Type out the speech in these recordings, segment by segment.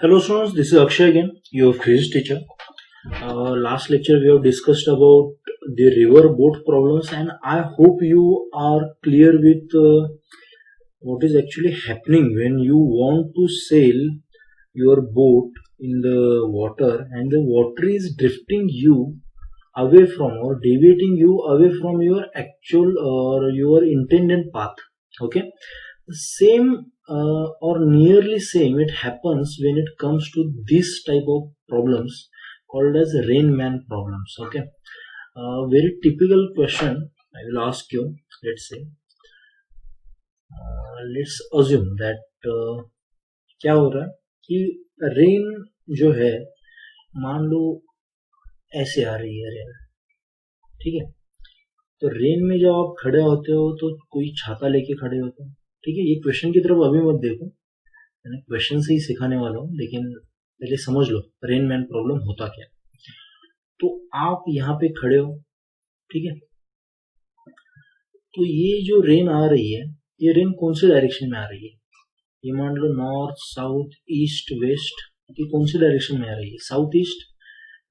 Hello students, this is Akshay again, your physics teacher. Last lecture we have discussed about the river boat problems, and I hope you are clear with what is actually happening when you want to sail your boat in the water and the water is drifting you away from or deviating you away from your actual or your intended path. Okay, the same or nearly same it happens when it comes to this type of problems called as rain man problems. Okay, very typical question I will ask you. Let's say let's assume that क्या हो रहा है कि rain जो है, मान लो ऐसे आ रही है रेन, ठीक है। तो रेन में जब आप खड़े होते हो तो कोई छाता लेके खड़े होते हो, ठीक है। ये क्वेश्चन की तरफ अभी मत देखो, मैंने क्वेश्चन से ही सिखाने वाला हूँ, लेकिन पहले समझ लो रेन मैन प्रॉब्लम होता क्या। तो आप यहाँ पे खड़े हो, ठीक है। तो ये जो रेन आ रही है, ये रेन कौन से डायरेक्शन में आ रही है? ये मान लो नॉर्थ, साउथ, ईस्ट, वेस्ट, ये कौन सी डायरेक्शन में आ रही है? South east?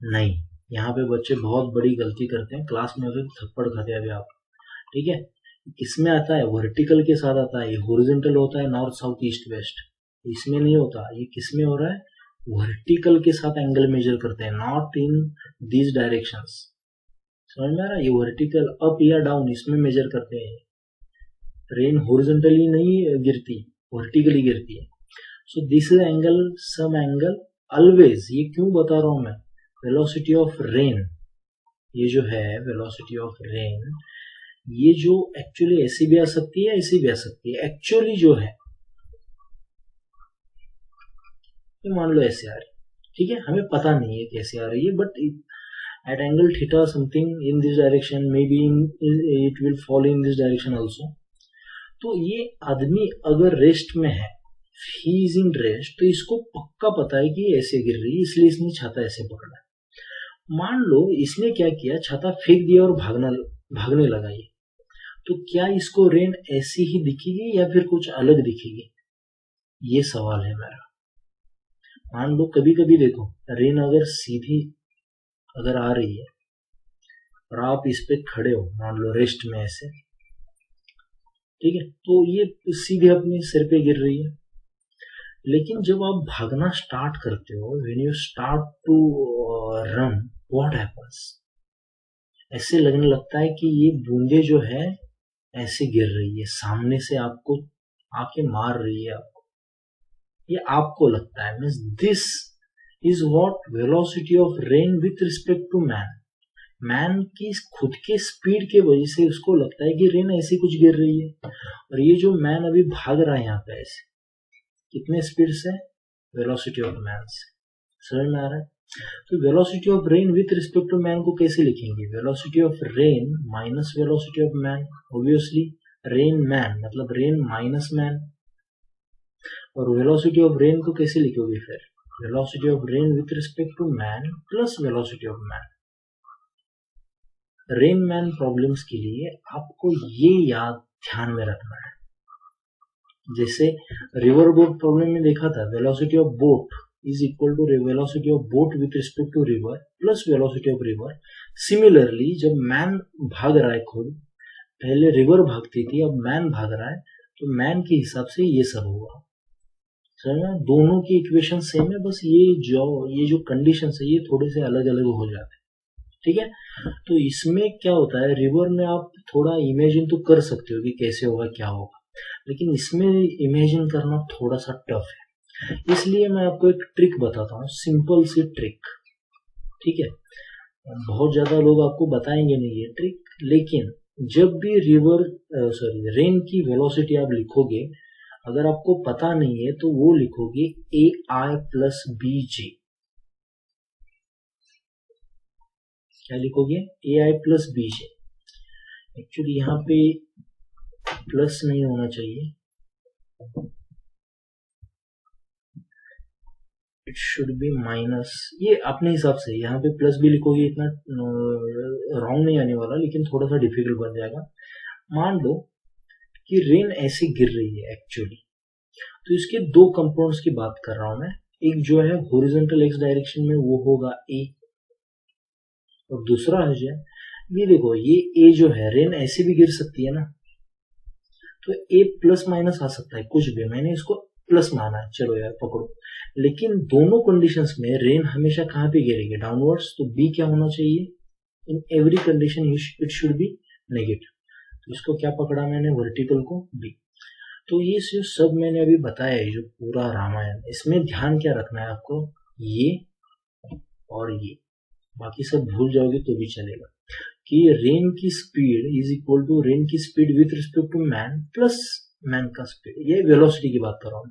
नहीं, यहाँ पे बच्चे बहुत बड़ी गलती करते हैं, क्लास में होते थप्पड़ खाते हैं अभी आप, ठीक है। किसमें आता है? वर्टिकल के साथ आता है। ये हॉरिजॉन्टल होता है नॉर्थ, साउथ, ईस्ट, वेस्ट, इसमें नहीं होता। ये किसमें हो रहा है? वर्टिकल के साथ एंगल मेजर करते हैं, नॉट इन दीज डायरेक्शंस। समझ में आ रहा है? ये वर्टिकल अप या डाउन इसमें मेजर करते हैं। रेन हॉरिजॉन्टली नहीं गिरती, वर्टिकली गिरती है। So this is angle, some angle always. ये क्यों बता रहा हूं मैं? वेलोसिटी ऑफ रेन, ये जो है वेलोसिटी ऑफ रेन, ये जो एक्चुअली ऐसी भी आ सकती है, ऐसी भी आ सकती है। एक्चुअली जो है ये मान लो ऐसे आ रही, ठीक है। हमें पता नहीं है कैसे आ रही है, but at angle theta something in this direction, may be it will follow in this direction also. तो ये आदमी अगर रेस्ट में है, ही इज इन रेस्ट, तो इसको पक्का पता है कि ऐसे गिर रही है, इसलिए इसने छाता ऐसे पकड़ा है। मान लो इसने क्या किया, छाता फेंक दिया और भागने लगा ये, तो क्या इसको रेन ऐसी ही दिखेगी या फिर कुछ अलग दिखेगी? ये सवाल है मेरा। मान लो कभी कभी देखो, रेन अगर सीधी अगर आ रही है और आप इस पे खड़े हो, मान लो रेस्ट में ऐसे, ठीक है, तो ये सीधे अपने सिर पे गिर रही है। लेकिन जब आप भागना स्टार्ट करते हो, when you start to run, what happens? ऐसे लगने लगता है कि ये बूंदे जो है ऐसे गिर रही है, सामने से आपको आके मार रही है आपको, ये आपको लगता है। Means this is what velocity of rain with respect to man. Man की खुद के स्पीड के वजह से उसको लगता है कि रेन ऐसी कुछ गिर रही है। और ये जो मैन अभी भाग रहा है यहाँ पे ऐसे, कितने स्पीड से? वेलोसिटी ऑफ मैन से। समझ में आ रहा है? तो velocity of rain with respect to man को कैसे लिखेंगे? Velocity of rain minus velocity of man. Obviously rain man मतलब रेन माइनस मैन। और वेलोसिटी ऑफ रेन को कैसे लिखोगे फिर? Velocity of rain with respect to man plus velocity of man. Rain man problems के लिए आपको ये याद ध्यान में रखना है। जैसे रिवर बोट प्रॉब्लम में देखा था, velocity of boat is equal to velocity of boat with respect to river plus velocity of river. Similarly जब मैन भाग रहा है खुद, पहले रिवर भागती थी, अब मैन भाग रहा है, तो मैन के हिसाब से ये सब होगा। समझना? दोनों की इक्वेशन सेम है, बस ये जो कंडीशन है ये थोड़े से अलग अलग हो जाते हैं, ठीक है। तो इसमें क्या होता है, रिवर में आप थोड़ा इमेजिन तो कर सकते हो कि कैसे होगा, क्या होगा, लेकिन इसमें इमेजिन करना थोड़ा सा टफ है। इसलिए मैं आपको एक ट्रिक बताता हूँ, सिंपल सी ट्रिक, ठीक है। बहुत ज्यादा लोग आपको बताएंगे नहीं ये ट्रिक, लेकिन जब भी रेन की वेलोसिटी आप लिखोगे, अगर आपको पता नहीं है तो वो लिखोगे A I plus B J. क्या लिखोगे? A I plus B J. Actually यहाँ पे प्लस नहीं होना चाहिए, इट शुड बी माइनस। ये अपने हिसाब से यहाँ पे प्लस भी लिखोगे, इतना रॉन्ग नहीं आने वाला, लेकिन थोड़ा सा डिफिकल्ट बन जाएगा। मान लो कि रेन ऐसे गिर रही है एक्चुअली, तो इसके दो कंपाउंड्स की बात कर रहा हूं मैं, एक जो है हॉरिजॉन्टल एक्स डायरेक्शन में वो होगा ए, और दूसरा है जो ये देखो ये ए जो है रेन ऐसे भी गिर सकती है ना, तो ए प्लस माइनस आ सकता है कुछ भी, मैंने इसको प्लस माना है, चलो यार पकड़ो, लेकिन दोनों कंडीशंस में रेन हमेशा कहाँ पे गिरेगी, डाउनवर्ड्स, तो बी क्या होना चाहिए, in every condition it should be negative, तो इसको क्या पकड़ा मैंने, वर्टिकल को बी। तो ये जो सब मैंने अभी बताया है जो पूरा रामायण, इसमें ध्यान क्या रखना है आपको, ये और ये, बाकी सब भूल जाओगे तो भी चलेगा, कि रेन की speed is equal to rain की speed with respect to man plus man का स्पीड, ये वेलोसिटी की बात कर रहा हूं।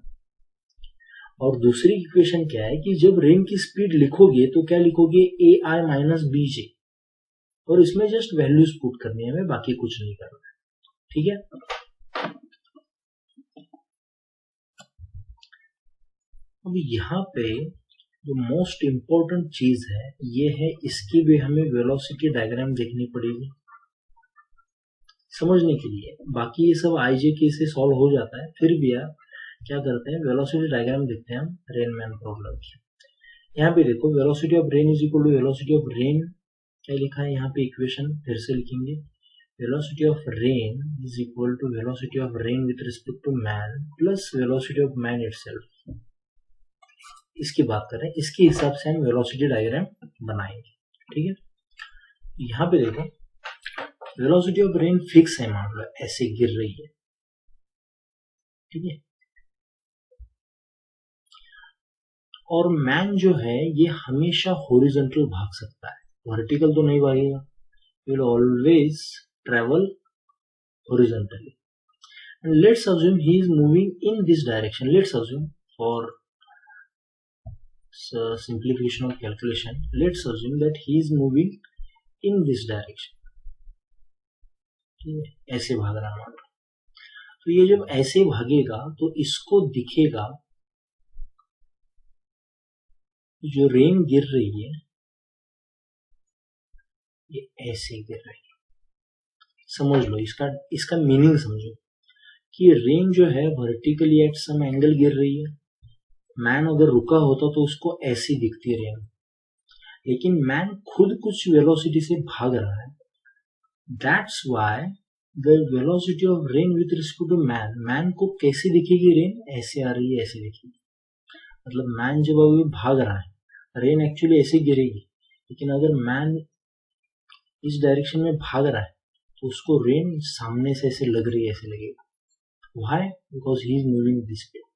और दूसरी इक्वेशन क्या है कि जब रेन की स्पीड लिखोगे तो क्या लिखोगे, A I minus B J, और इसमें जस्ट वैल्यूज पुट करनी है, हमें बाकी कुछ नहीं करना है, ठीक है। अब यहाँ पे जो मोस्ट इंपॉर्टेंट चीज है ये है, इसकी भी हमें वेलोसिटी डायग्राम देखनी पड़ेगी समझने के लिए, बाकी ये सब आईजे के से सॉल्व हो जाता है, फिर भी यार क्या करते हैं वेलोसिटी डायग्राम देखते हैं हम रेनमैन प्रॉब्लम की। यहाँ पे देखो velocity of rain is equal to velocity of rain, क्या लिखा है यहाँ पे इक्वेशन, फिर से लिखेंगे, velocity of rain is equal to velocity of rain with respect to man plus velocity of man itself, इसकी बात करें, इसके हिसाब से हम वेलोसिटी डायग्राम बनाएंगे, ठीक है। यहाँ पे देखो वेलोसिटी ऑफ रेन फिक्स है, मान लो ऐसे गिर रही है, ठीक है, और मैन जो है ये हमेशा हॉरिजॉन्टल भाग सकता है, वर्टिकल तो नहीं भागेगा, will always travel horizontally, and let's assume he is moving in this direction, let's assume for simplification of calculation, let's assume that he is moving in this direction, ठीक है, ऐसे भाग रहा है, तो ये जब ऐसे भागेगा तो इसको दिखेगा जो रेन गिर रही है ये ऐसे गिर रही है, समझ लो इसका मीनिंग समझो, कि रेन जो है वर्टिकली एट सम एंगल गिर रही है, मैन अगर रुका होता तो उसको ऐसी दिखती रेन, लेकिन मैन खुद कुछ वेलोसिटी से भाग रहा है, that's why the velocity of rain with respect to man, man को कैसी दिखेगी रेन, ऐसे आ रही है, ऐसे दिखेगी, मतलब मैन जब अभी भाग रहा है रेन एक्चुअली ऐसे गिरेगी, लेकिन अगर मैन इस डायरेक्शन में भाग रहा है तो उसको रेन सामने से ऐसे लग रही है, ऐसे लगेगा, why, because he is moving this speed.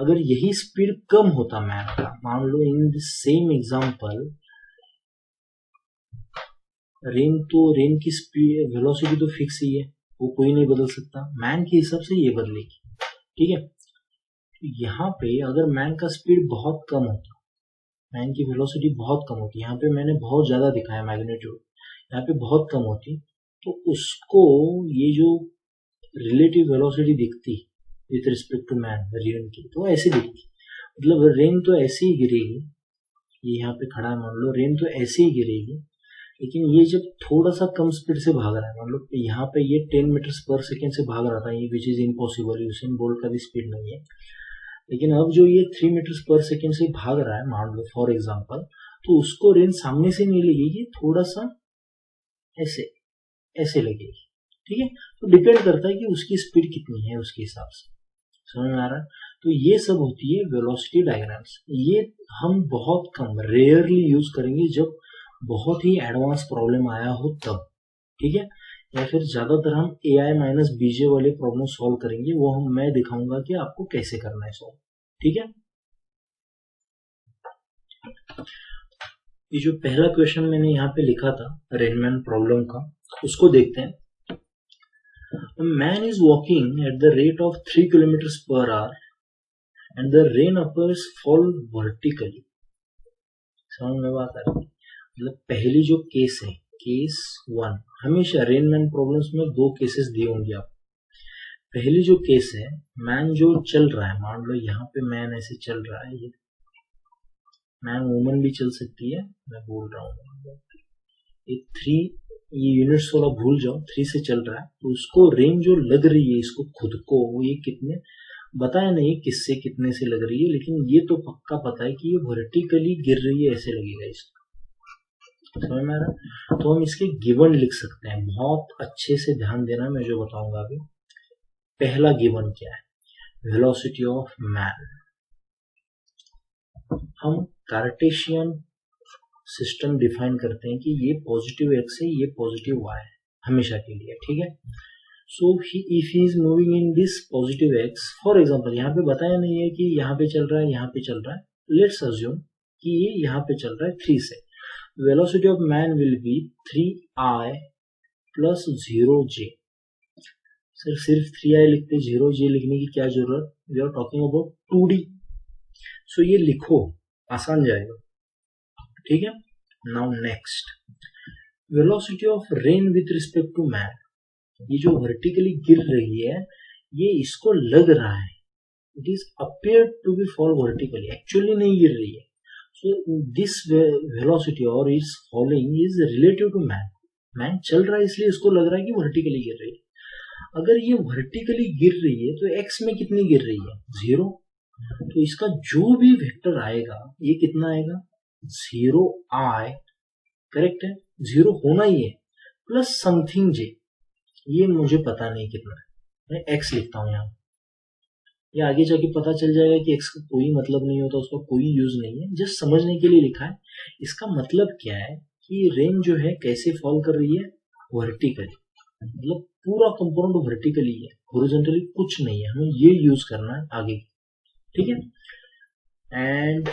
अगर यही स्पीड कम होता मैन का, मान लो in the same example rain की स्पीड वेलोसिटी तो फिक्स ही है, वो कोई नहीं बदल सकता, मैन के हिसाब से ये बदलेगी, ठीक है। तो यहाँ पे अगर मैन का स्पीड बहुत कम होता, मैन की वेलोसिटी बहुत कम होती, यहाँ पे मैंने बहुत ज्यादा दिखाया मैग्नीट्यूड, यहाँ पे बहुत कम होती, तो उसको ये जो रिलेटिव वेलोसिटी दिखती with respect to man rain की, तो ऐसे दिखती, मतलब रेन तो ऐसे ही गिरेगी, ये यहाँ पे खड़ा है मान लो, रेन तो ऐसे ही गिरेगी, लेकिन ये जब थोड़ा सा कम स्पीड से भाग रहा है, मान लो यहाँ पे ये 10 मीटर पर सेकेंड से भाग रहा था, ये which is impossible, Usain bolt का भी स्पीड नहीं है, लेकिन अब जो ये 3 मीटर पर सेकेंड से भाग रहा है मान लो फॉर एग्जाम्पल, तो उसको रेन सामने से नहीं लगेगी, थोड़ा सा ऐसे ऐसे लगेगी, ठीक है। तो डिपेंड करता है कि उसकी स्पीड कितनी है, उसके हिसाब से, समझ में आ रहा है। तो ये सब होती है वेलोसिटी डायग्राम्स, ये हम बहुत कम रेयरली यूज करेंगे जब बहुत ही एडवांस प्रॉब्लम आया हो तब, ठीक है, या फिर ज्यादातर हम AI माइनस बीजे वाले प्रॉब्लम सॉल्व करेंगे, वो मैं दिखाऊंगा कि आपको कैसे करना है सॉल्व, ठीक है। ये जो पहला क्वेश्चन मैंने यहाँ पे लिखा था रेनमैन प्रॉब्लम का, उसको देखते हैं। A man is walking at the rate of 3 kilometers per hour and the rain appears fall vertically, समझ में बात आ रही है, मतलब पहली जो केस है केस 1, हमेशा रेनमैन प्रॉब्लम्स में 2 केसेस दिए होंगे आप। पहली जो केस है मैन जो चल रहा है, मान लो यहाँ पे मैन ऐसे चल रहा है, ये मैन वुमन भी चल सकती है, मैं बोल रहा हूँ ये 3, ये यूनिट्स वाला भूल जाओ, 3 से चल रहा है, तो उसको रेन जो लग रही है इसको खुद को, वो ये कितने बताया नहीं किससे कितने से लग रही है, लेकिन ये तो पक्का पता है कि ये वर्टिकली गिर रही है, ऐसे लगेगा इसको। समझ में आ रहा? तो हम इसके गिवन लिख सकते हैं, बहुत अच्छे से ध्यान देना मैं जो बताऊंगा अभी। पहला गिवन क्या है? Velocity of man. हम कार्टेशियन सिस्टम डिफाइन करते हैं कि ये पॉजिटिव एक्स है, ये पॉजिटिव वाई है हमेशा के लिए, ठीक है। So if he is moving in this positive x, for example यहाँ पे बताया नहीं है कि यहाँ पे चल रहा है, यहाँ पे चल रहा है, लेट्स अज्यूम कि ये यहाँ पे चल रहा है 3 से। Velocity of man will be 3i plus 0j। Sir सिर्फ 3i लिखते, 0j लिखने की क्या जरूरत? We are talking about 2D। So ये लिखो, आसान जाएगा, ठीक है। Now next, velocity of rain with respect to man. ये जो वर्टिकली गिर रही है, ये इसको लग रहा है, it is appear to be fall vertically, actually नहीं गिर रही है। सो दिस वेलोसिटी और is falling is relative to man. Man चल रहा है इसलिए इसको लग रहा है कि वर्टिकली गिर रही है। अगर ये वर्टिकली गिर रही है तो एक्स में कितनी गिर रही है? 0। तो इसका जो भी वेक्टर आएगा ये कितना आएगा? 0i, करेक्ट है, 0 होना ही है, प्लस समथिंग j, ये मुझे पता नहीं कितना है, मैं x लिखता हूं यहाँ। ये आगे जाके पता चल जाएगा कि x का कोई मतलब नहीं होता, उसका कोई यूज नहीं है, जस्ट समझने के लिए लिखा है। इसका मतलब क्या है कि रेन जो है कैसे फॉल कर रही है? वर्टिकली, मतलब पूरा कंपोनेंट वर्टिकली है, हॉरिजॉन्टली कुछ नहीं है, हमें ये यूज करना है आगे, ठीक है। एंड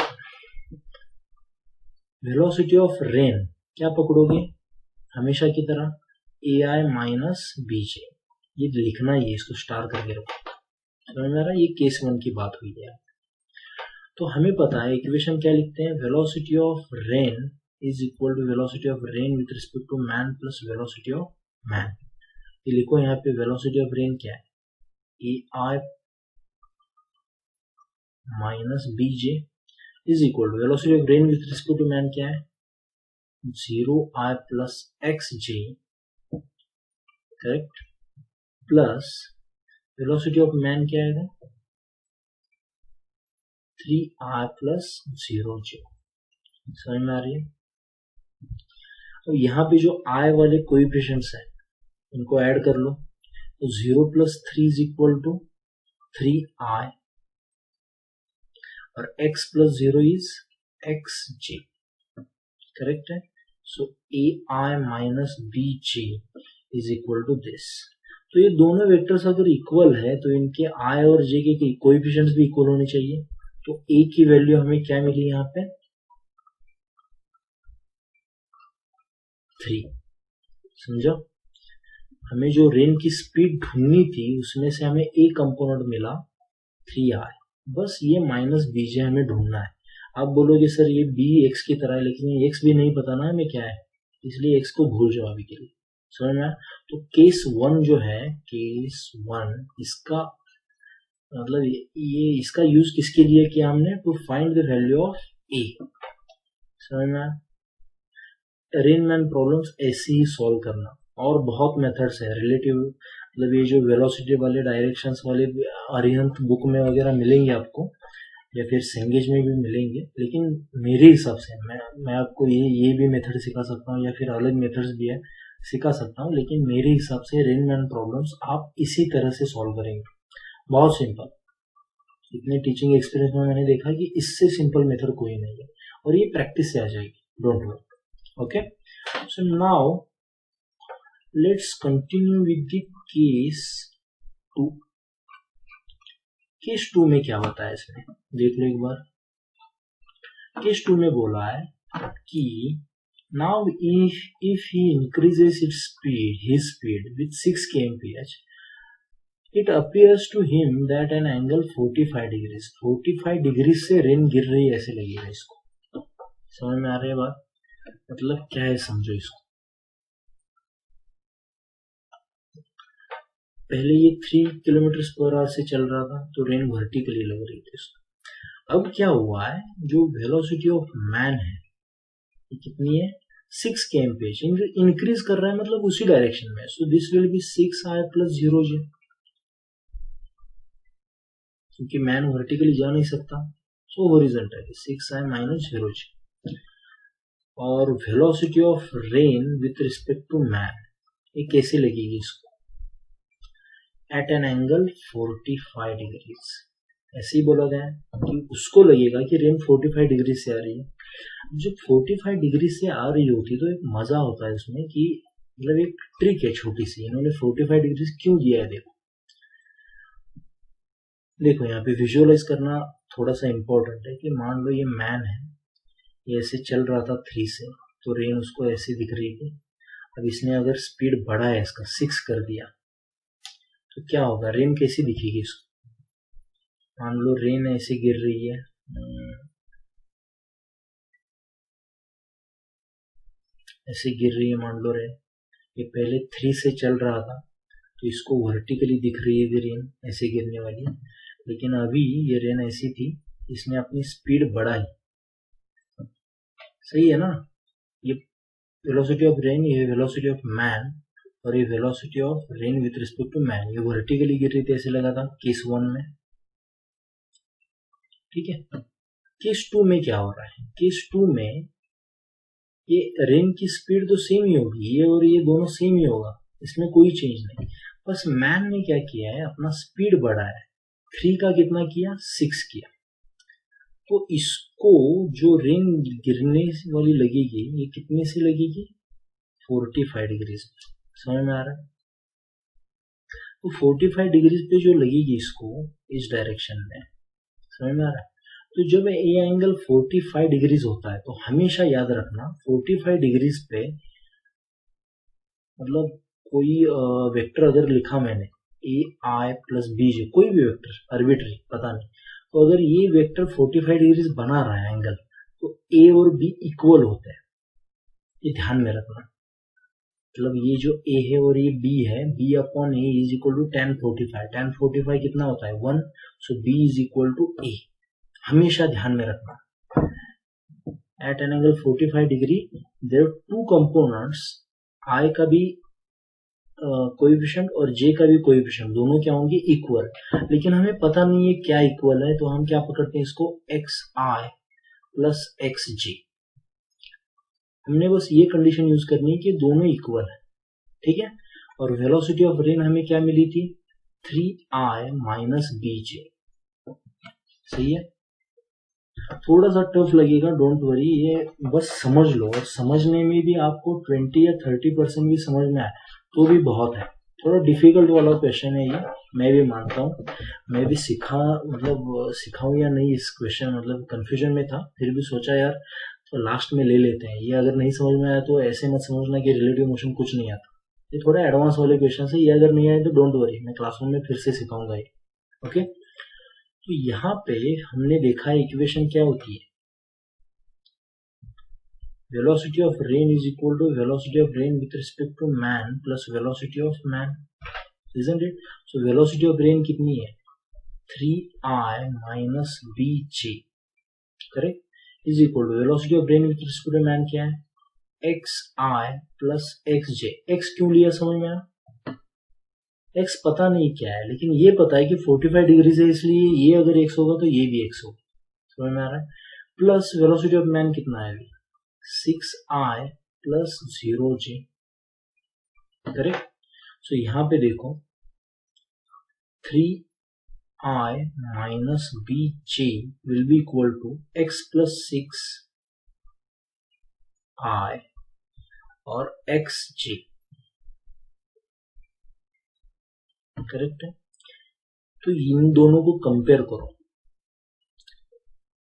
वेलोसिटी ऑफ रेन क्या पकड़ोगे? हमेशा की तरह ai माइनस bj, ये लिखना ही है, इसको स्टार करके रखो। समझ में आ रहा है? ये केस 1 की बात हुई है। तो हमें पता है इक्वेशन क्या लिखते हैं? Velocity of rain is equal to velocity of rain with respect to man plus velocity of man. ये लिखो यहाँ पे, वेलोसिटी ऑफ रेन क्या है? ai minus bj is equal to velocity of rain with respect to man क्या है? 0i plus xj, correct, plus velocity of man क्या आएगा? 3i plus 0j। समझ में आ रही है? अब यहाँ पे जो i वाले कोएफिशिएंट्स हैं उनको ऐड कर लो, तो 0 plus 3 is equal to 3i और x plus 0 is xj, correct है। So ai minus bj is equal to this. तो ये दोनों वेक्टर्स अगर इक्वल है तो इनके i और j के कोएफिशिएंट्स भी इक्वल होने चाहिए। तो a की वैल्यू हमें क्या मिली यहाँ पे? 3। समझो, हमें जो रेन की स्पीड ढूंढनी थी उसमें से हमें a कंपोनेंट मिला 3i, बस ये माइनस bj हमें ढूंढना है। आप बोलोगे सर ये b x की तरह है, लेकिन ये x भी नहीं पता ना हमें क्या है, इसलिए x को भूल जाओ अभी के लिए। समझ में? तो केस 1 जो है, केस 1, इसका मतलब ये इसका यूज किसके लिए किया हमने? To find the value of a। समझ में? रेनमैन प्रॉब्लम्स ऐसे ही सॉल्व करना, और बहुत मेथड्स है रिलेटिव, मतलब ये जो वेलोसिटी वाले डायरेक्शंस वाले अरिहंत बुक में वगैरह मिलेंगे आपको, या फिर सेंगेज में भी मिलेंगे, लेकिन मेरे हिसाब से मैं आपको ये भी मेथड सिखा सकता हूँ, या फिर अलग मेथड्स भी है सिखा सकता हूँ, लेकिन मेरे हिसाब से रेनमैन प्रॉब्लम्स आप इसी तरह से सॉल्व करेंगे, बहुत सिंपल। इतने टीचिंग एक्सपीरियंस में मैंने देखा कि इससे सिंपल मेथड कोई नहीं है, और ये प्रैक्टिस से आ जाएगी, don't worry. Okay, so now let's continue with the case 2। Case 2 में क्या बताया इसने, देख लो एक बार। केस 2 में बोला है कि now if he increases his speed with 6 kmph, it appears to him that an angle 45 degrees 45 degree से रेन गिर रही है, ऐसे लगेगा इसको। समझ में आ रही है बात? मतलब क्या है, समझो इसको। पहले ये 3 km/h से चल रहा था, तो रेन वर्टिकली लग रही थी इसको। अब क्या हुआ है, जो वेलोसिटी ऑफ मैन है ये कितनी है? 6 kmph, इंक्रीज कर रहा है, मतलब उसी डायरेक्शन में। So this will B 6i plus 0j। क्योंकि मैन वर्टिकली जा नहीं सकता, सो हॉरिजॉन्टली 6i माइनस 0g। और velocity of rain with respect to man, ये कैसे लगेगी इसको, एट एन एंगल 45 डिग्रीज। ऐसे ही बोला गया है कि उसको लगेगा कि रेन 45 डिग्री से आ रही है। जब 45 डिग्री से आ रही होती तो एक मजा होता है उसमें कि मतलब एक ट्रिक है छोटी सी, इन्होंने 45 डिग्री क्यों दिया है। देखो यहाँ पे विजुअलाइज करना थोड़ा सा इम्पोर्टेंट है कि मान लो ये मैन है, ये ऐसे चल रहा था 3 से, तो रेन उसको ऐसे दिख रही थी। अब इसने अगर स्पीड बढ़ाया, इसका 6 कर दिया, तो क्या होगा, रेन कैसी दिखेगी इसको। मान लो रेन ऐसे गिर रही है, ऐसे गिर रही है, मान लो रेन ये पहले 3 से चल रहा था तो इसको वर्टिकली दिख रही है रेन ऐसे गिरने वाली, लेकिन अभी ये रेन ऐसी थी, इसने अपनी स्पीड बढ़ाई, सही है ना। ये वेलोसिटी ऑफ रेन, ये वेलोसिटी ऑफ मैन, और ये velocity of rain with respect to man, ये वर्टिकली गिर रही थी ऐसे लगा था केस 1 में, ठीक है। केस 2 में क्या हो रहा है, केस 2 में ये रेन की स्पीड तो सेम ही होगी, ये और ये दोनों सेम ही होगा, इसमें कोई चेंज नहीं। बस मैन ने क्या किया है, अपना स्पीड बढ़ाया है, 3 का कितना किया, 6 किया। तो इसको जो रेन गिरने वाली लगेगी, ये कितने से लगेगी, 45 डिग्री से। समझ में आ रहा है। तो 45 डिग्री पे जो लगेगी इसको इस डायरेक्शन में, समझ में आ रहा है। तो जब ये एंगल 45 डिग्रीज होता है तो हमेशा याद रखना 45 डिग्रीज पे, मतलब कोई वेक्टर अगर लिखा मैंने ए आई प्लस बी जे, कोई भी वेक्टर आर्बिट्री पता नहीं, तो अगर ये वेक्टर 45 डिग्रीज बना रहा है एंगल, तो ए और बी इक्वल होते हैं, ये ध्यान में रखना। मतलब ये जो ए है और ये बी है, B upon A is equal to tan 45, tan 45 कितना होता है 1, so B is equal to A, हमेशा ध्यान में रखना। At an angle 45 degree there two components, I का भी कोएफिशिएंट और जे का भी कोएफिशिएंट, दोनों क्या होंगे, इक्वल। लेकिन हमें पता नहीं है क्या इक्वल है, तो हम क्या पकड़ते हैं इसको, एक्स आई प्लस एक्स जे। हमने बस ये कंडीशन यूज करनी है कि दोनों इक्वल है, ठीक है। और वेलोसिटी ऑफ रेन हमें क्या मिली थी, 3i माइनस बी जे, सही है। थोड़ा सा टफ लगेगा, डोंट वरी, ये बस समझ लो, और समझने में भी आपको 20 या 30% भी समझ में आए तो भी बहुत है। थोड़ा डिफिकल्ट वाला क्वेश्चन है ये, मैं भी मानता हूँ, मैं भी सिखाऊं या नहीं इस क्वेश्चन, मतलब कंफ्यूजन में था, फिर भी सोचा यार तो लास्ट में ले लेते हैं। ये अगर नहीं समझ में आया तो ऐसे मत समझना कि रिलेटिव मोशन कुछ नहीं आता, ये थोड़ा एडवांस वाले क्वेश्चन है, ये अगर नहीं आए तो डोंट वरी, मैं क्लासरूम में फिर से सिखाऊंगा ये, ओके। तो यहाँ पे हमने देखा इक्वेशन क्या होती है, velocity of rain is equal to velocity of rain with respect to man plus velocity of man, isn't it? So velocity of rain कितनी है, 3i minus bj, correct, is equal to velocity of rain with respect to man क्या है, xi plus xj। x क्यों लिया समझ में आया, x पता नहीं क्या है, लेकिन ये पता है कि 45 डिग्री से, इसलिए ये अगर x होगा तो ये भी x होगा, समझ में आ रहा है। प्लस वेलोसिटी ऑफ मैन कितना है, 6i प्लस 0j, करेक्ट। सो यहाँ पे देखो 3i minus bj will be equal to x plus 6i और xj, करेक्ट है। तो इन दोनों को कंपेयर करो,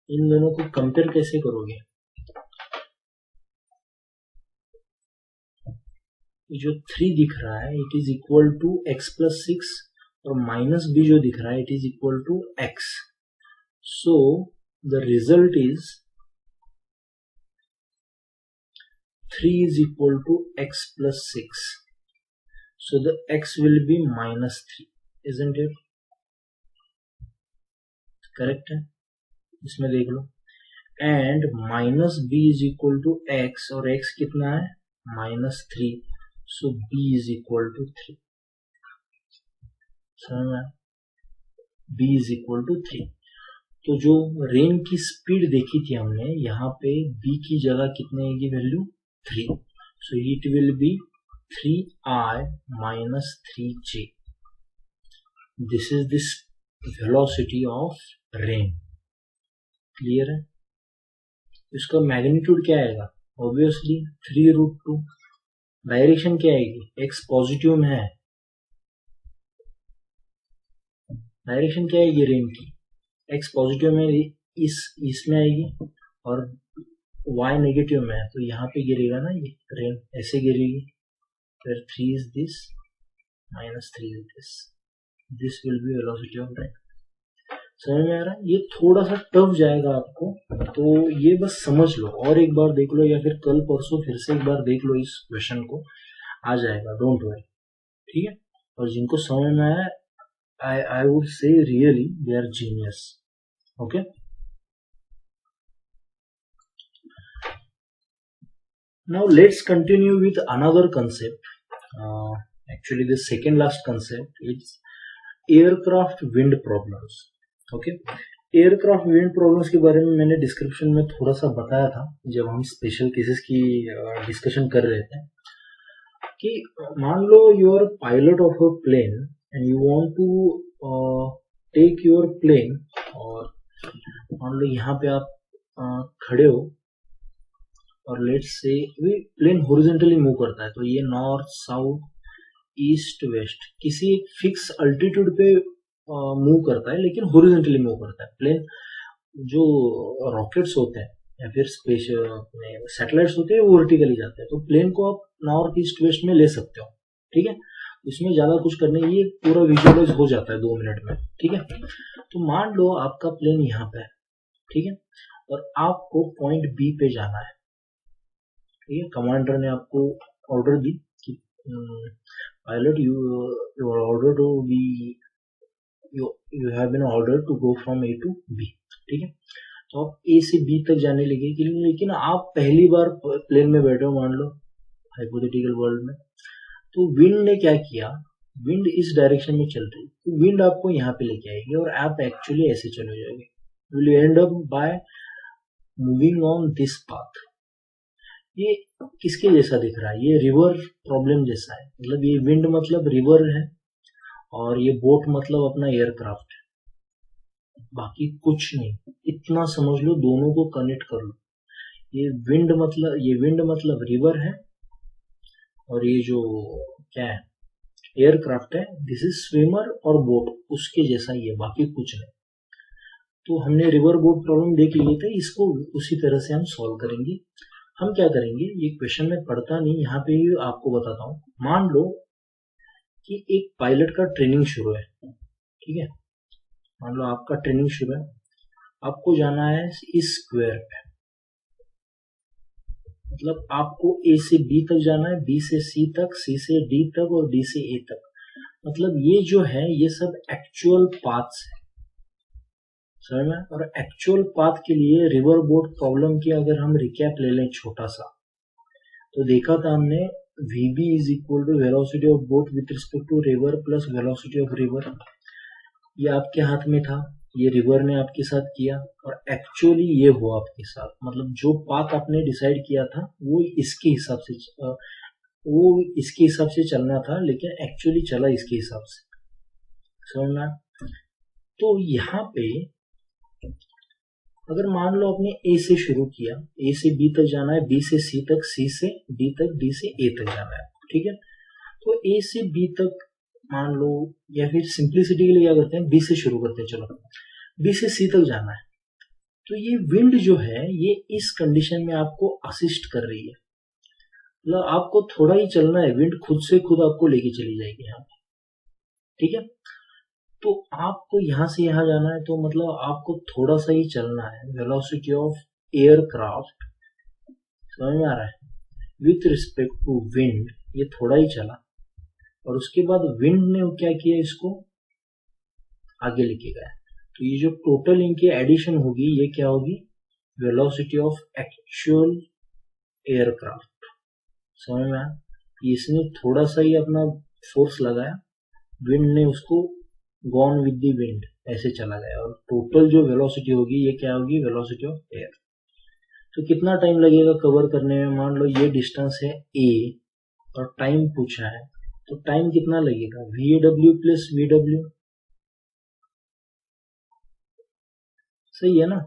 इन दोनों को कंपेयर कैसे करोगे, जो 3 दिख रहा है it is equal to x plus 6, और माइनस b जो दिख रहा है it is equal to x, so the result is 3 is equal to x plus 6, so the x will be minus 3, isn't it, correct है, इसमें देख लो। And minus b is equal to x, और x कितना है, minus 3, so b is equal to 3, समझ में। b is equal to 3। तो जो रेन की स्पीड देखी थी हमने, यहाँ पे b की जगह कितने की value 3, so it will be 3i minus 3j। This is this velocity of rain. Clear है? इसका मैग्नीट्यूड क्या आएगा? ऑब्वियसली 3√2। डायरेक्शन क्या आएगी? x पॉजिटिव में है, डायरेक्शन क्या आएगी रेन की? x पॉजिटिव में इसमें आएगी और y नेगेटिव में है, तो यहाँ पे गिरेगा ना ये रेन, ऐसे गिरेगी। फिर 3 is this minus 3 is this will B velocity of rain. समझ में आ रहा है? ये थोड़ा सा टफ जाएगा आपको, तो ये बस समझ लो और एक बार देख लो, या फिर कल परसों फिर से एक बार देख लो इस क्वेश्चन को, आ जाएगा, डोंट वरी। ठीक है? और जिनको समझ में आया, I would say really they are genius. Okay. Now let's continue with another concept. Actually, the second last concept is aircraft wind problems. Okay. Aircraft wind problems के बारे में मैंने डिस्क्रिप्शन में थोड़ा सा बताया था जब हम स्पेशल केसेस की डिस्कशन कर रहे थे, कि मान लो you are pilot of a plane and you want to take your plane, और मान लो यहाँ पे आप खड़े हो और let's say plane horizontally move करता है, तो ये नॉर्थ साउथ ईस्ट वेस्ट किसी एक फिक्स अल्टीट्यूड पे मूव करता है, लेकिन हॉरिजॉन्टली मूव करता है प्लेन। जो रॉकेट्स होते हैं या फिर स्पेस सैटेलाइट्स होते हैं वो वर्टिकली जाते हैं, तो प्लेन को आप नॉर्थ ईस्ट वेस्ट में ले सकते हो। ठीक है? इसमें ज्यादा कुछ करने, ये पूरा विजुअलाइज हो जाता है 2 मिनट में। ठीक है? तो मान लो आपका प्लेन यहाँ पे है, ठीक है, और आपको पॉइंट बी पे जाना है। ठीक है? कमांडर ने आपको ऑर्डर दी कि pilot you are order to be you have been order to go from A to B. ठीक है? तो आप ए से बी तक जाने लगे, लेकिन आप पहली बार प्लेन में बैठे हो, मान लो हाइपोथेटिकल वर्ल्ड में, तो विंड ने क्या किया, विंड इस डायरेक्शन में चल रही, तो विंड आपको यहाँ पे लेके आएगी और आप एक्चुअली ऐसे चले जाओगे, will and up by moving on this path. ये किसके जैसा दिख रहा है? ये रिवर प्रॉब्लम जैसा है। मतलब ये विंड मतलब रिवर है और ये बोट मतलब अपना एयरक्राफ्ट है, बाकी कुछ नहीं। इतना समझ लो, दोनों को कनेक्ट कर लो। ये विंड मतलब रिवर है, और ये जो क्या है एयरक्राफ्ट है, दिस इज स्विमर और बोट, उसके जैसा ही है, बाकी कुछ नहीं। तो हमने रिवर बोट प्रॉब्लम देख लिए थे, इसको उसी तरह से हम सॉल्व करेंगे। हम क्या करेंगे, ये क्वेश्चन में पढ़ता नहीं, यहाँ पे आपको बताता हूँ। मान लो कि एक पायलट का ट्रेनिंग शुरू है, ठीक है, मान लो आपका ट्रेनिंग शुरू है, आपको जाना है इस स्क्वायर पे, मतलब आपको ए से बी तक जाना है, बी से सी तक, सी से डी तक और डी से ए तक। मतलब ये जो है ये सब एक्चुअल पाथ्स है, समझ में? और एक्चुअल पाथ के लिए रिवर बोट प्रॉब्लम की अगर हम रिकैप ले लें छोटा सा, तो देखा था हमने Vb is equal to velocity of boat with respect to river plus velocity of river. ये आपके हाथ में था, ये रिवर ने आपके साथ किया, और एक्चुअली ये हुआ आपके साथ। मतलब जो पाथ आपने डिसाइड किया था वो इसके हिसाब से चलना था, लेकिन एक्चुअली चला इसके हिसाब से, समझना? तो यहाँ पे अगर मान लो आपने ए से शुरू किया, ए से बी तक जाना है, बी से सी तक, सी से डी तक, डी से ए तक जाना है, ठीक है? तो ए से बी तक मान लो, या फिर सिंप्लिसिटी के लिए क्या करते हैं, बी से शुरू करते हैं, चलो बी से सी तक जाना है। तो ये विंड जो है ये इस कंडीशन में आपको असिस्ट कर रही है, मतलब आपको थोड़ा ही चलना है, विंड खुद से खुद आपको लेके चली जाएगी यहाँ पे, ठीक है? तो आपको यहाँ से यहाँ जाना है, तो मतलब आपको थोड़ा सा ही चलना है। वेलोसिटी ऑफ एयरक्राफ्ट, समझ में आ रहा है, विथ रिस्पेक्ट टू विंड, ये थोड़ा ही चला, और उसके बाद विंड ने क्या किया, इसको आगे लेके गया। तो ये जो टोटल इनकी एडिशन होगी ये क्या होगी, वेलोसिटी ऑफ एक्चुअल एयरक्राफ्ट। समझ में आया? इसने थोड़ा सा ही अपना फोर्स लगाया, विंड ने उसको गॉन विद द विंड, ऐसे चला गया और टोटल जो वेलोसिटी होगी ये क्या होगी, वेलोसिटी ऑफ एयर। तो कितना टाइम लगेगा कवर करने में, मान लो ये डिस्टेंस है a और टाइम पूछा है, तो टाइम कितना लगेगा, VAW प्लस VW, सही है ना,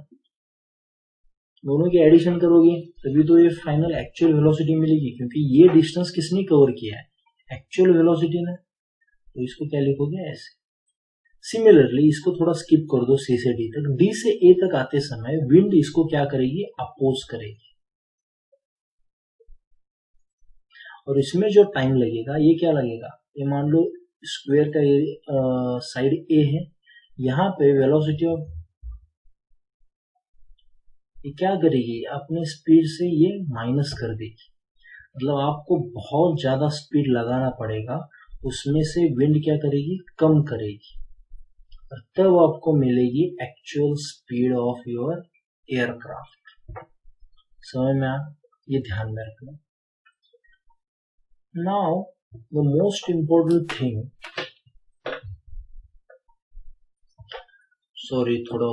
दोनों की एडिशन करोगे तभी तो ये फाइनल एक्चुअल वेलोसिटी मिलेगी, क्योंकि ये डिस्टेंस किसने कवर किया है, एक्चुअल वेलोसिटी ने। तो इसको क्या लिखोगे, ऐसे। सिमिलरली इसको थोड़ा स्किप कर दो, C से D तक, D से A तक आते समय विंड इसको क्या करेगी, अपोज करेगी, और इसमें जो टाइम लगेगा ये क्या लगेगा, ये मान लो स्क्वायर का साइड A है, यहाँ पे वेलोसिटी ऑफ ये क्या करेगी, अपने स्पीड से ये माइनस कर देगी, मतलब आपको बहुत ज्यादा स्पीड लगाना पड़ेगा, उसमें से विंड क्या करेगी, कम करेगी, और तब आपको मिलेगी actual speed of your aircraft. समझ में आ, ये ध्यान में रखना। Now the most important thing, sorry थोड़ा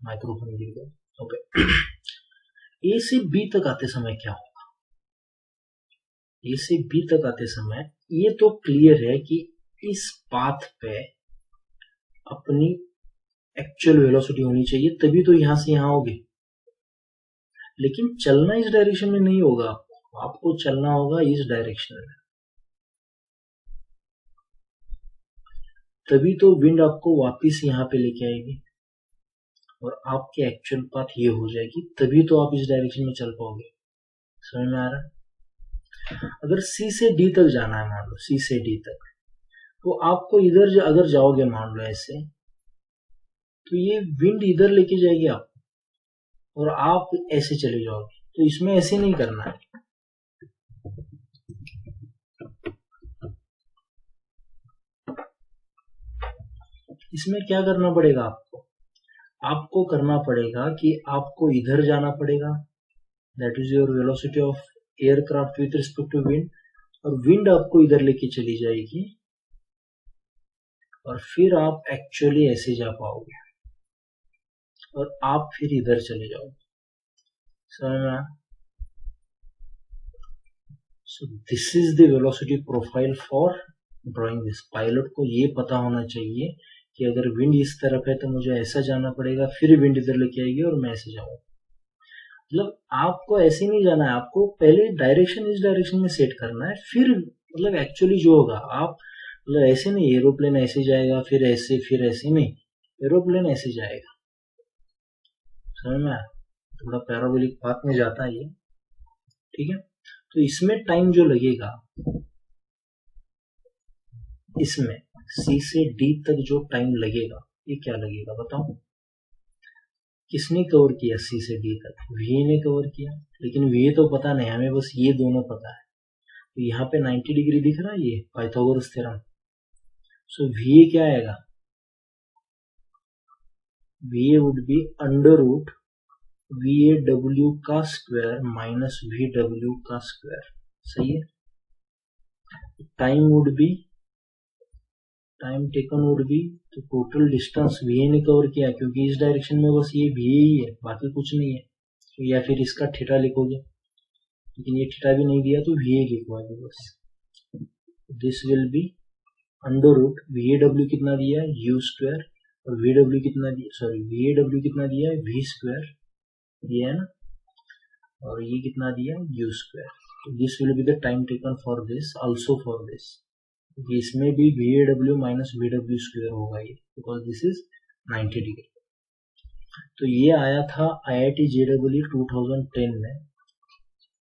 माइक्रोफोन गिर गया, ओके। ए से बी तक आते समय क्या होगा, ए से बी तक आते समय ये तो क्लियर है कि इस पाथ पे अपनी एक्चुअल वेलोसिटी होनी चाहिए, तभी तो यहां से यहां होगी, लेकिन चलना इस डायरेक्शन में नहीं होगा, आपको चलना होगा इस डायरेक्शन में, तभी तो विंड आपको वापस यहाँ पे लेके आएगी और आपकी एक्चुअल पाथ ये हो जाएगी, तभी तो आप इस डायरेक्शन में चल पाओगे। समझ में आ रहा है। अगर C से D तक जाना है, मान लो C से D तक, तो आपको इधर अगर जाओगे मान लो ऐसे, तो ये विंड इधर लेके जाएगी आपको और आप ऐसे चले जाओगे, तो इसमें ऐसे नहीं करना है, इसमें क्या करना पड़ेगा आपको, आपको करना पड़ेगा कि आपको इधर जाना पड़ेगा, that is your velocity of aircraft with respect to wind, और विंड आपको इधर लेके चली जाएगी और फिर आप एक्चुअली ऐसे जा पाओगे और आप फिर इधर चले जाओगे। समझ में? सो this is the velocity profile for drawing this. Pilot को ये पता होना चाहिए कि अगर विंड इस तरफ है तो मुझे ऐसा जाना पड़ेगा, फिर विंड इधर लेके आएगी और मैं ऐसे जाऊंगा। मतलब आपको ऐसे नहीं जाना है, आपको पहले डायरेक्शन इस डायरेक्शन में सेट करना है, फिर मतलब एक्चुअली जो होगा आप मतलब ऐसे नहीं, एरोप्लेन ऐसे जाएगा फिर ऐसे नहीं, एरोप्लेन ऐसे जाएगा। समझ में आया? थोड़ा पैराबोलिक बात में जाता है ये, ठीक है। तो इसमें टाइम जो लगेगा, इसमें C से D तक जो टाइम लगेगा ये क्या लगेगा बताओ। किसने कवर किया C से D तक? VA ने कवर किया, लेकिन VA तो पता नहीं हमें, बस ये दोनों पता है। तो यहाँ पे 90 डिग्री दिख रहा है, ये पाइथागोरस थ्योरम। सो VA क्या आएगा, VA would be under root VAW का स्क्वायर माइनस VW का स्क्वायर। सही है। Time would be, time taken would be, तो टोटल डिस्टेंस VA ने कवर किया, क्योंकि इस डायरेक्शन में बस ये VA ही है, बाकी कुछ नहीं है। तो या फिर इसका थीटा लिखोगे, लेकिन ये थीटा भी नहीं दिया तो VA लिखवाओगे बस। This will be under root VAW कितना दिया है, U स्क्वायर, और VW कितना दिया, सॉरी VAW कितना दिया है, V स्क्वायर, ये है ना, और ये कितना दिया है, U स्क्वायर। तो this will be the time taken for this, also for this. इसमें भी VAW माइनस VW स्क्वायर होगा ये, बिकॉज दिस इज 90 डिग्री। तो ये आया था IIT JEE 2010 में,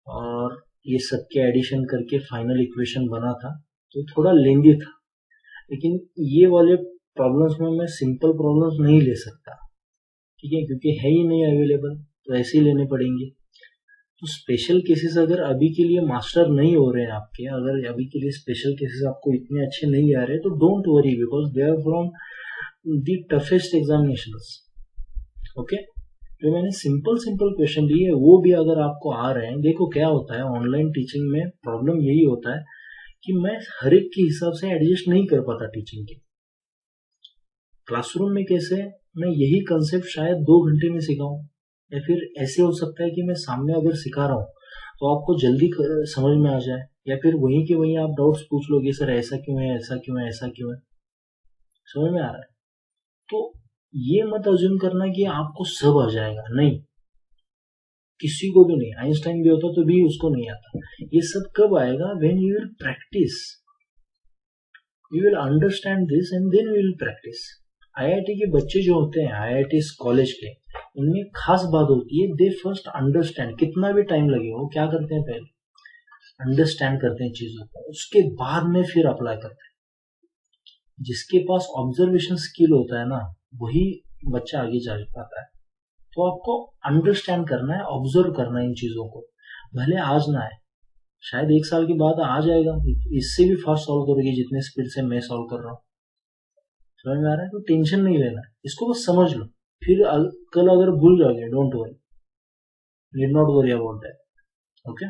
और ये सबके एडिशन करके फाइनल इक्वेशन बना था। तो थोड़ा लेंदी था, लेकिन ये वाले प्रॉब्लम्स में मैं सिंपल प्रॉब्लम्स नहीं ले सकता, ठीक है, क्योंकि है ही नहीं अवेलेबल, तो ऐसे ही लेने पड़ेंगे। तो स्पेशल केसेस अगर अभी के लिए मास्टर नहीं हो रहे हैं आपके, अगर अभी के लिए स्पेशल केसेस आपको इतने अच्छे नहीं आ रहे, तो don't worry, because they are from the toughest examinations. Okay, जो मैंने सिंपल क्वेश्चन लिए वो भी अगर आपको आ रहे हैं, देखो क्या होता है ऑनलाइन टीचिंग में, प्रॉब्लम यही होता है कि मैं हर एक के हिसाब से एडजस्ट नहीं कर पाता टीचिंग के। क्लासरूम में कैसे मैं यही कंसेप्ट शायद 2 घंटे में सिखाऊं, या फिर ऐसे हो सकता है कि मैं सामने अगर सिखा रहा हूँ तो आपको जल्दी समझ में आ जाए, या फिर वहीं के वहीं आप डाउट्स पूछ लोगे, सर ऐसा क्यों है, ऐसा क्यों है, ऐसा क्यों है। समझ में आ रहा है? तो ये मत अज्यूम करना कि आपको सब आ जाएगा, नहीं, किसी को भी नहीं। आइंस्टाइन भी होता तो भी उसको नहीं आता। ये सब कब आएगा? When you will practice, you will understand this and then you will practice. IIT के बच्चे जो होते हैं, आईआईटी कॉलेज के, उनमें खास बात होती है, दे फर्स्ट अंडरस्टैंड। कितना भी टाइम लगे वो क्या करते हैं, पहले अंडरस्टैंड करते हैं चीजों को, उसके बाद में फिर अप्लाई करते हैं। जिसके पास ऑब्जर्वेशन स्किल होता है ना, वही बच्चा आगे जा पाता है। तो आपको अंडरस्टैंड करना है, ऑब्जर्व करना है इन चीजों को। भले आज ना आए, शायद 1 साल के बाद आ जाएगा, इससे भी फास्ट सॉल्व करोगे जितने स्पीड से मैं सॉल्व कर रहा हूँ। समझ में आ रहा है? तो टेंशन नहीं लेना है, इसको बस समझ लो। फिर कल अगर भूल जाओगे, don't worry, need not worry about that. Okay.